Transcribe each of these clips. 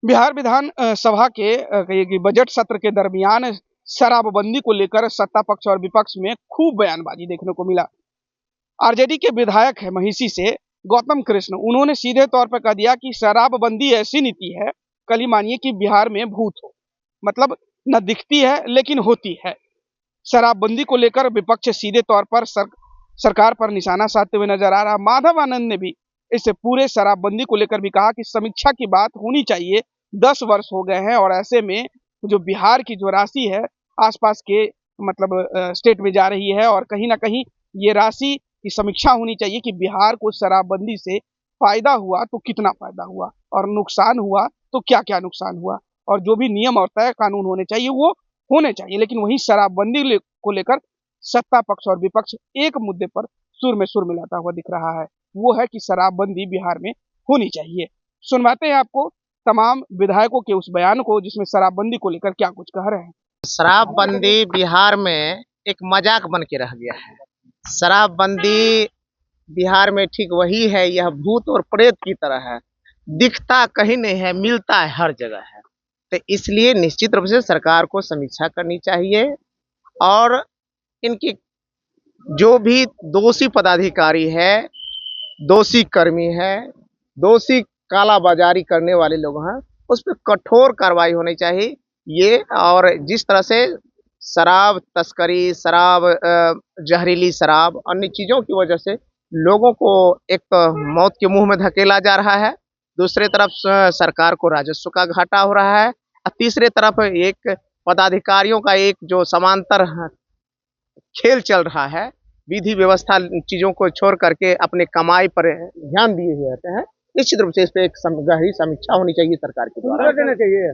बिहार विधान सभा के कहिए कि बजट सत्र के दरमियान शराबबंदी को लेकर सत्ता पक्ष और विपक्ष में खूब बयानबाजी देखने को मिला। आरजेडी के विधायक है महिषी से गौतम कृष्ण, उन्होंने सीधे तौर पर कह दिया कि शराबबंदी ऐसी नीति है, कल ही मानिए कि बिहार में भूत हो, मतलब न दिखती है लेकिन होती है। शराबबंदी को लेकर विपक्ष सीधे तौर पर सरकार पर निशाना साधते हुए नजर आ रहा। माधव आनंद ने भी इस पूरे शराबबंदी को लेकर भी कहा कि समीक्षा की बात होनी चाहिए, 10 वर्ष हो गए हैं और ऐसे में जो बिहार की जो राशि है आसपास के मतलब स्टेट में जा रही है और कहीं ना कहीं ये राशि की समीक्षा होनी चाहिए कि बिहार को शराबबंदी से फायदा हुआ तो कितना फायदा हुआ और नुकसान हुआ तो क्या क्या नुकसान हुआ, और जो भी नियम और तय कानून होने चाहिए वो होने चाहिए। लेकिन वहीं शराबबंदी को लेकर सत्ता पक्ष और विपक्ष एक मुद्दे पर सुर में सुर मिलाता हुआ दिख रहा है, वो है कि शराबबंदी बिहार में होनी चाहिए। सुनवाते हैं आपको तमाम विधायकों के उस बयान को जिसमें शराबबंदी को लेकर क्या कुछ कह रहे हैं। शराबबंदी बिहार में एक मजाक बन के रह गया है। शराबबंदी बिहार में ठीक वही है, यह भूत और प्रेत की तरह है, दिखता कहीं नहीं है, मिलता है हर जगह है। तो इसलिए निश्चित रूप से सरकार को समीक्षा करनी चाहिए और इनकी जो भी दोषी पदाधिकारी है, दोषी कर्मी है, दोषी कालाबाजारी करने वाले लोग हैं, उस पर कठोर कार्रवाई होनी चाहिए। ये और जिस तरह से शराब तस्करी, शराब जहरीली शराब, अन्य चीज़ों की वजह से लोगों को एक तो मौत के मुंह में धकेला जा रहा है, दूसरे तरफ सरकार को राजस्व का घाटा हो रहा है, और तीसरे तरफ एक पदाधिकारियों का एक जो समांतर खेल चल रहा है, विधि व्यवस्था चीज़ों को छोड़ करके अपने कमाई पर ध्यान दिए हुए रहते हैं। निश्चित रूप से इस पे एक गहरी समीक्षा होनी चाहिए सरकार के द्वारा। देना चाहिए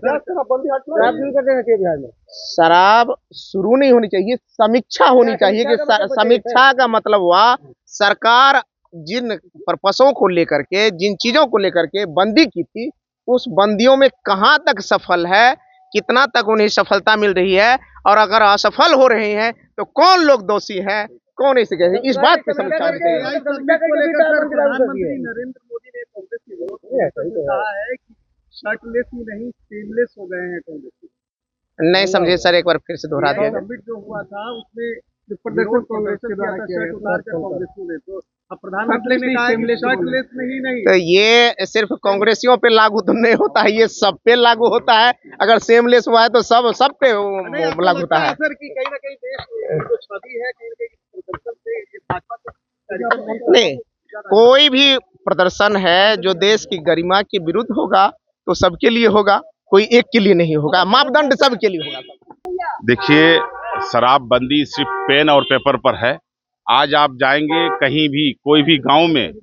बिहार में शराब शुरू नहीं होनी चाहिए, समीक्षा होनी चाहिए कि समीक्षा का मतलब हुआ सरकार जिन पर्पसों को लेकर के, जिन चीजों को लेकर के बंदी की थी, उस बंदियों में कहां तक सफल है, कितना तक उन्हें सफलता मिल रही है, और अगर असफल हो रहे हैं तो कौन लोग दोषी हैं, कौन ऐसे गए, इस बात की समीक्षा होनी चाहिए। प्रधानमंत्री नरेंद्र मोदी ने कांग्रेस के विरोध में कहा है कि शर्टलेस ही नहीं स्टेनलेस हो गए हैं कांग्रेस। नहीं समझे सर, एक बार फिर से दोहरा दिया। समिट जो हुआ था उसमें जो प्रदर्शन कांग्रेस के द्वारा शर्ट उतार कर कांग्रेस ने, तो अब प्रधानमंत्री ने कहा कि शर्टलेस नहीं नहीं, तो ये सिर्फ कांग्रेसियों पे लागू तो नहीं होता है, ये सब पे लागू होता है। अगर सेमलेस हुआ है तो सब पे लागू होता है। सर कि कहीं ना कहीं देश जो छवि है कहीं ना कहीं प्रदर्शन से भाजपा नहीं, कोई भी प्रदर्शन है जो देश की गरिमा के विरुद्ध होगा तो सबके लिए होगा, कोई एक के लिए नहीं होगा, मापदंड सबके लिए होगा। देखिए, शराबबंदी सिर्फ पेन और पेपर पर है। आज आप जाएंगे कहीं भी, कोई भी गांव में,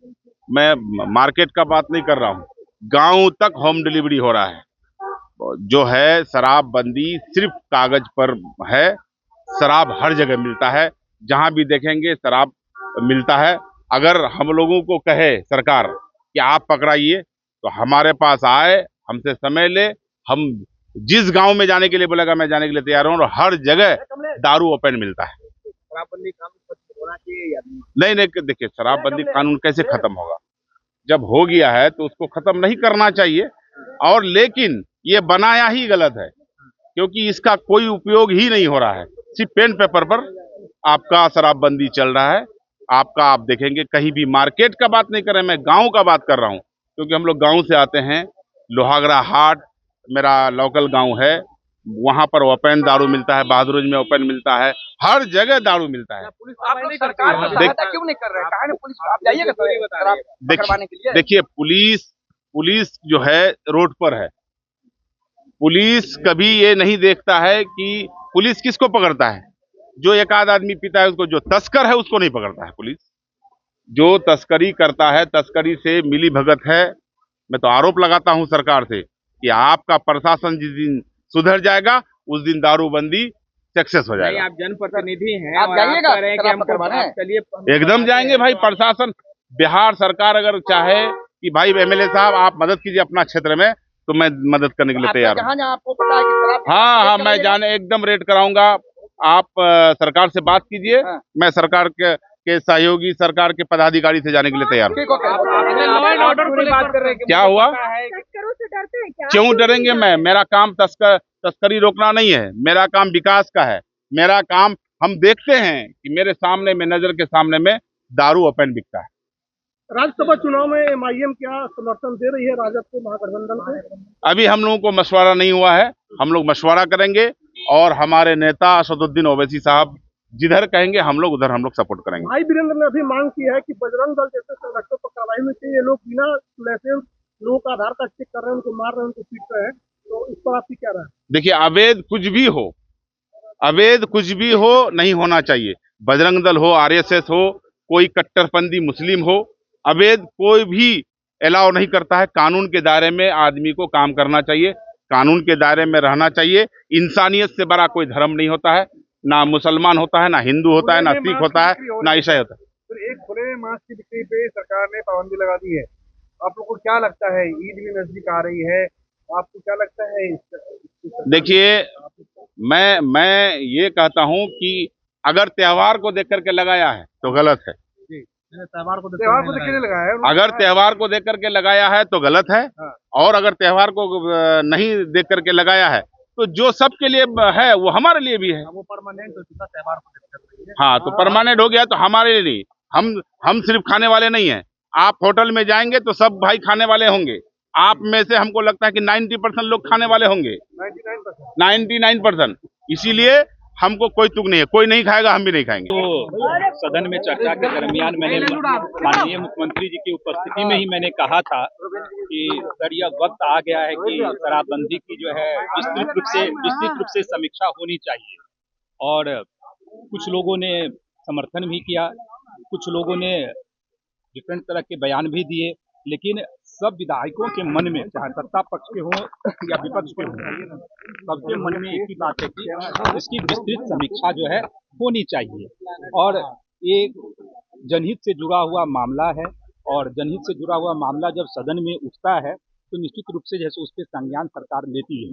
मैं मार्केट का बात नहीं कर रहा हूं, गांव तक होम डिलीवरी हो रहा है। जो है शराबबंदी सिर्फ कागज पर है, शराब हर जगह मिलता है, जहां भी देखेंगे शराब मिलता है। अगर हम लोगों को कहे सरकार कि आप पकड़ाइए, तो हमारे पास आए, हमसे समय ले, हम जिस गांव में जाने के लिए बोलेगा मैं जाने के लिए तैयार हूँ, और हर जगह दारू ओपन मिलता है। शराबबंदी कानून होना चाहिए या नहीं, देखिए शराबबंदी कानून कैसे खत्म होगा, जब हो गया है तो उसको खत्म नहीं करना चाहिए। और लेकिन ये बनाया ही गलत है, क्योंकि इसका कोई उपयोग ही नहीं हो रहा है, सिर्फ पेन पेपर पर आपका शराबबंदी चल रहा है। आपका आप देखेंगे कहीं भी, मार्केट का बात नहीं कर रहे, मैं गांव का बात कर रहा हूं, क्योंकि हम लोग गांव से आते हैं। लोहागड़ा हाट मेरा लोकल गांव है, वहां पर ओपन दारू मिलता है, बहादुरगंज में ओपन मिलता है, हर जगह दारू मिलता है। देखिए पुलिस जो है रोड पर है, पुलिस कभी ये नहीं देखता है कि पुलिस किसको पकड़ता है। जो एक आध आदमी पीता है उसको, जो तस्कर है उसको नहीं पकड़ता है पुलिस। जो तस्करी करता है, तस्करी से मिली भगत है। मैं तो आरोप लगाता हूं सरकार से कि आपका प्रशासन जिस दिन सुधर जाएगा उस दिन दारूबंदी सक्सेस हो जाएगा। आप जनप्रतिनिधि हैं, आप जाइएगा, एकदम जाएंगे भाई। प्रशासन, बिहार सरकार अगर चाहे कि भाई एमएलए साहब आप मदद कीजिए अपना क्षेत्र में, तो मैं मदद करने के लिए तैयार हूँ। आपको पता है कि हाँ, मैं जाने एकदम रेड कराऊंगा। आप सरकार से बात कीजिए, मैं सरकार के सहयोगी, सरकार के पदाधिकारी से जाने के लिए तैयार हूँ। लॉ एंड ऑर्डर की बात कर रहे हैं, क्या हुआ? से डरते हैं क्या? क्यों डरेंगे? मेरा काम तस्करी रोकना नहीं है, मेरा काम विकास का है। मेरा काम, हम देखते हैं कि मेरे सामने में, नजर के सामने में दारू ओपन बिकता है। राज्यसभा चुनाव में एमआईएम क्या समर्थन दे रही है राजद को, महागठबंधन को? अभी हम लोगों को मशवरा नहीं हुआ है, हम लोग मशवरा करेंगे और हमारे नेता असदुद्दीन ओवैसी साहब जिधर कहेंगे हम लोग उधर हम लोग सपोर्ट करेंगे। भाई वीरेंद्र ने अभी मांग की है कि बजरंग दल जैसे संगठनों पर कार्रवाई होनी चाहिए। ये लोग बिना लाइसेंस लोगों का आधार कार्ड चेक कर रहे हैं, उनको मार रहे हैं, उनको पीट रहे हैं, तो इस पर आपकी क्या राय है? देखिए, अवैध कुछ भी हो नहीं होना चाहिए। बजरंग दल हो, आरएसएस हो, कोई कट्टरपंथी मुस्लिम हो, अवैध कोई भी अलाउ नहीं करता है। कानून के दायरे में आदमी को काम करना चाहिए, कानून के दायरे में रहना चाहिए। इंसानियत से बड़ा कोई धर्म नहीं होता है, ना मुसलमान होता है, ना हिंदू होता है, ना सिख होता है, ना ईसाई होता है। फिर एक खुले मांस की बिक्री पे सरकार ने पाबंदी लगा दी है। आप लोग को क्या लगता है, ईद भी नजदीक आ रही है, आपको क्या लगता है देखिए, मैं ये कहता हूं कि अगर त्योहार को देख करके लगाया है तो गलत है। त्योहार को देखने लगाया है? अगर त्योहार को देख करके लगाया है तो गलत है, और अगर त्योहार को नहीं देख करके लगाया है तो जो सबके लिए है वो हमारे लिए भी है। वो परमानेंट हो चुका, त्योहार को देख करके। हाँ, तो परमानेंट हो गया तो हमारे लिए नहीं। हम सिर्फ खाने वाले नहीं हैं। आप होटल में जाएंगे तो सब भाई खाने वाले होंगे। आप में से हमको लगता है कि 90% लोग खाने वाले होंगे, 99%। इसीलिए हमको कोई तुक नहीं है, कोई नहीं खाएगा, हम भी नहीं खाएंगे। तो सदन में चर्चा के दरमियान मैंने माननीय मुख्यमंत्री जी की उपस्थिति में ही मैंने कहा था कि सर, यह वक्त आ गया है कि शराबबंदी की जो है विस्तृत रूप से समीक्षा होनी चाहिए। और कुछ लोगों ने समर्थन भी किया, कुछ लोगों ने डिफरेंट तरह के बयान भी दिए, लेकिन सब विधायकों के मन में, चाहे सत्ता पक्ष के हों या विपक्ष के हों, सबके मन में एक ही बात है कि इसकी विस्तृत समीक्षा जो है होनी चाहिए। और ये जनहित से जुड़ा हुआ मामला है, और जनहित से जुड़ा हुआ मामला जब सदन में उठता है तो निश्चित रूप से जैसे उस पर संज्ञान सरकार लेती है।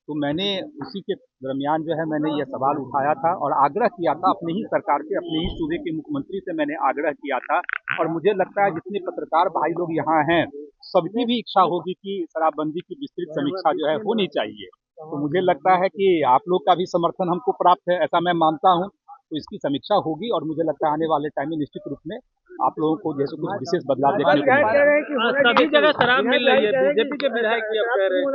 तो मैंने उसी के दरमियान जो है मैंने यह सवाल उठाया था और आग्रह किया था अपने ही सरकार से, अपने ही सूबे के मुख्यमंत्री से मैंने आग्रह किया था। और मुझे लगता है जितने पत्रकार भाई लोग यहाँ हैं, सबकी भी इच्छा होगी कि शराबबंदी की विस्तृत समीक्षा जो है होनी चाहिए। तो मुझे लगता है कि आप लोग का भी समर्थन हमको प्राप्त है, ऐसा मैं मानता हूँ। तो इसकी समीक्षा होगी और मुझे लगता है आने वाले टाइम में निश्चित रूप में आप लोगों को जैसे कुछ विशेष बदलाव देखने को मिलेगा। सभी जगह शराब मिल रही है, बीजेपी के विधायक भी अब कह रहे हैं।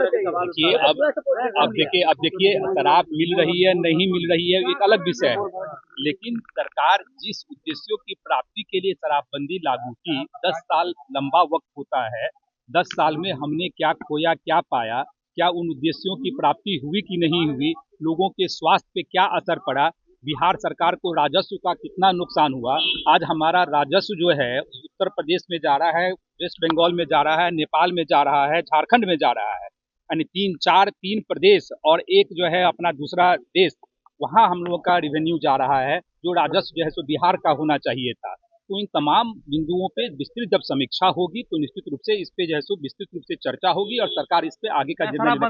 देखिए, अब देखिए, शराब मिल रही है नहीं मिल रही है एक अलग विषय है, लेकिन सरकार जिस उद्देश्यों की प्राप्ति के लिए शराबबंदी लागू की, 10 साल लंबा वक्त होता है। 10 साल में हमने क्या खोया, क्या पाया, क्या उन उद्देश्यों की प्राप्ति हुई कि नहीं हुई, लोगों के स्वास्थ्य पे क्या असर पड़ा, बिहार सरकार को राजस्व का कितना नुकसान हुआ। आज हमारा राजस्व जो है उत्तर प्रदेश में जा रहा है, वेस्ट बंगाल में जा रहा है, नेपाल में जा रहा है, झारखंड में जा रहा है, यानी 3 प्रदेश और एक जो है अपना दूसरा देश, वहाँ हम लोगों का रेवेन्यू जा रहा है, जो राजस्व जो है सो बिहार का होना चाहिए था। तो इन तमाम बिंदुओं पे विस्तृत जब समीक्षा होगी तो निश्चित रूप से इस पे जो है सो विस्तृत रूप से चर्चा होगी और सरकार इस पे आगे का निर्णय लेने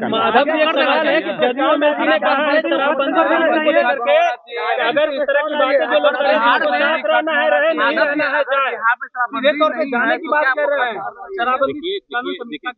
का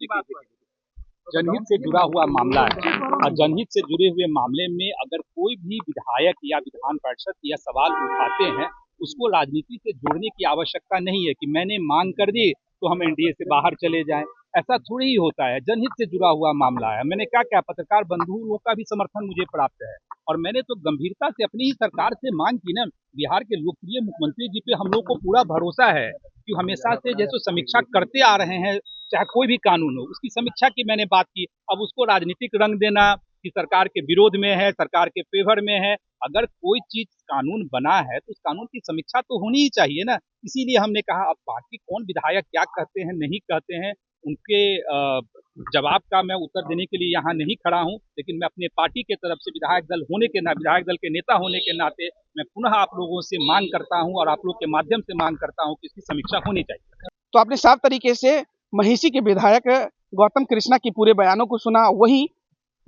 जनहित से जुड़ा हुआ मामला है और जनहित से जुड़े हुए मामले में अगर कोई भी विधायक या विधान पार्षद या सवाल उठाते हैं, उसको राजनीति से जोड़ने की आवश्यकता नहीं है कि मैंने मांग कर दी तो हम एनडीए से बाहर चले जाएं। ऐसा थोड़ी ही होता है, जनहित से जुड़ा हुआ मामला है। मैंने क्या पत्रकार बंधुओं का भी समर्थन मुझे प्राप्त है और मैंने तो गंभीरता से अपनी ही सरकार से मांग की ना। बिहार के लोकप्रिय मुख्यमंत्री जी पे हम लोग को पूरा भरोसा है कि हमेशा से जैसे समीक्षा करते आ रहे हैं, चाहे कोई भी कानून हो उसकी समीक्षा की मैंने बात की। अब उसको राजनीतिक रंग देना कि सरकार के विरोध में है, सरकार के फेवर में है, अगर कोई चीज कानून बना है तो उस कानून की समीक्षा तो होनी ही चाहिए ना। इसीलिए हमने कहा अब बाकी कौन विधायक क्या कहते हैं नहीं कहते हैं, उनके जवाब का मैं उत्तर देने के लिए यहाँ नहीं खड़ा हूँ, लेकिन मैं अपने पार्टी के तरफ से विधायक दल के नेता होने के नाते मैं पुनः आप लोगों से मांग करता हूँ और आप लोग के माध्यम से मांग करता हूँ कि इसकी समीक्षा होनी चाहिए। तो आपने साफ तरीके से महिषी के विधायक गौतम कृष्णा के पूरे बयानों को सुना, वहीं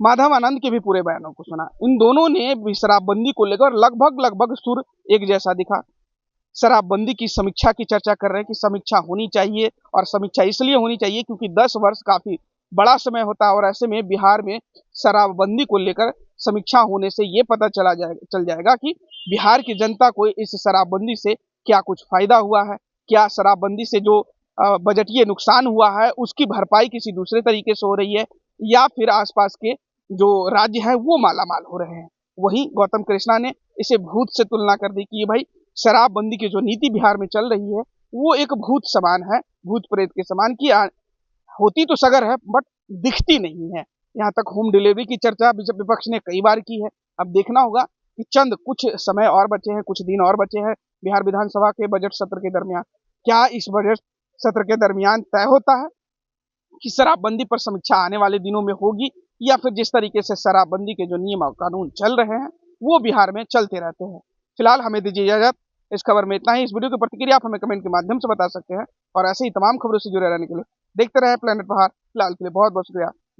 माधव आनंद के भी पूरे बयानों को सुना। इन दोनों ने शराबबंदी को लेकर लगभग सुर एक जैसा दिखा। शराबबंदी की समीक्षा की चर्चा कर रहे हैं कि समीक्षा होनी चाहिए और समीक्षा इसलिए होनी चाहिए क्योंकि 10 वर्ष काफी बड़ा समय होता है और ऐसे में बिहार में शराबबंदी को लेकर समीक्षा होने से ये पता चल जाएगा कि बिहार की जनता को इस शराबबंदी से क्या कुछ फायदा हुआ है, क्या शराबबंदी से जो बजटीय नुकसान हुआ है उसकी भरपाई किसी दूसरे तरीके से हो रही है, या फिर आसपास के जो राज्य हैं वो मालामाल हो रहे हैं। वहीं गौतम कृष्णा ने इसे भूत से तुलना कर दी कि भाई शराबबंदी की जो नीति बिहार में चल रही है वो एक भूत समान है, भूत प्रेत के समान की होती तो सगर है बट दिखती नहीं है। यहाँ तक होम डिलीवरी की चर्चा विपक्ष ने कई बार की है। अब देखना होगा कि चंद कुछ समय और बचे हैं, कुछ दिन और बचे हैं बिहार विधानसभा के बजट सत्र के दरमियान। क्या इस बजट सत्र के दरमियान तय होता है कि शराबबंदी पर समीक्षा आने वाले दिनों में होगी, या फिर जिस तरीके से शराबबंदी के जो नियम और कानून चल रहे हैं वो बिहार में चलते रहते हैं। फिलहाल हमें दीजिए इजाजत। इस खबर में इतना ही। इस वीडियो की प्रतिक्रिया आप हमें कमेंट के माध्यम से बता सकते हैं और ऐसे ही तमाम खबरों से जुड़े रहने के लिए देखते रहे प्लेनेट प्रहार। फिलहाल के लिए बहुत बहुत शुक्रिया।